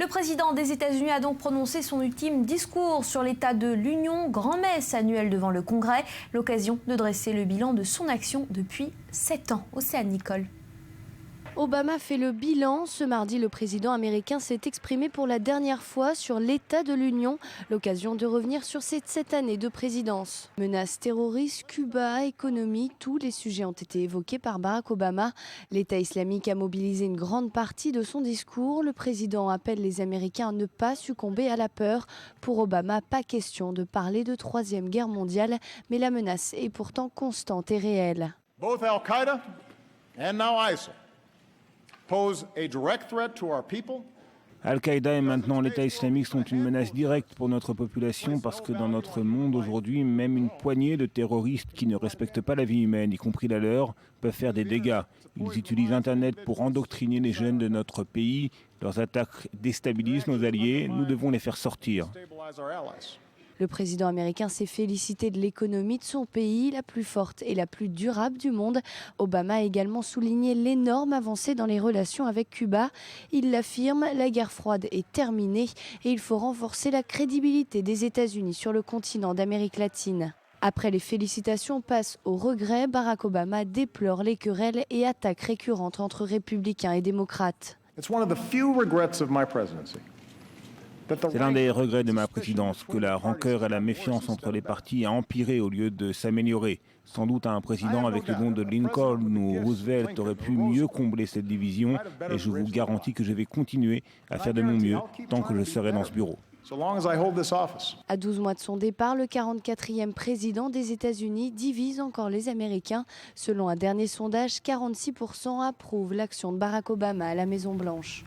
Le président des États-Unis a donc prononcé son ultime discours sur l'état de l'Union, grand-messe annuelle devant le Congrès, l'occasion de dresser le bilan de son action depuis 7 ans. Océane Nicole. Obama fait le bilan. Ce mardi, le président américain s'est exprimé pour la dernière fois sur l'état de l'Union, l'occasion de revenir sur cette année de présidence. Menaces terroristes, Cuba, économie, tous les sujets ont été évoqués par Barack Obama. L'État islamique a mobilisé une grande partie de son discours. Le président appelle les Américains à ne pas succomber à la peur. Pour Obama, pas question de parler de troisième guerre mondiale, mais la menace est pourtant constante et réelle. Both Al-Qaeda and now ISIL pose a direct threat to our people. Al-Qaïda et maintenant l'État islamique sont une menace directe pour notre population parce que dans notre monde aujourd'hui, même une poignée de terroristes qui ne respectent pas la vie humaine, y compris la leur, peuvent faire des dégâts. Ils utilisent Internet pour endoctriner les jeunes de notre pays. Leurs attaques déstabilisent nos alliés. Nous devons les faire sortir. Le président américain s'est félicité de l'économie de son pays, la plus forte et la plus durable du monde. Obama a également souligné l'énorme avancée dans les relations avec Cuba. Il l'affirme, la guerre froide est terminée et il faut renforcer la crédibilité des États-Unis sur le continent d'Amérique latine. Après les félicitations, passe au regret. Barack Obama déplore les querelles et attaques récurrentes entre républicains et démocrates. C'est l'un des regrets de ma présidence, que la rancœur et la méfiance entre les partis a empiré au lieu de s'améliorer. Sans doute un président avec le nom de Lincoln ou Roosevelt aurait pu mieux combler cette division et je vous garantis que je vais continuer à faire de mon mieux tant que je serai dans ce bureau. À 12 mois de son départ, le 44e président des États-Unis divise encore les Américains. Selon un dernier sondage, 46% approuvent l'action de Barack Obama à la Maison-Blanche.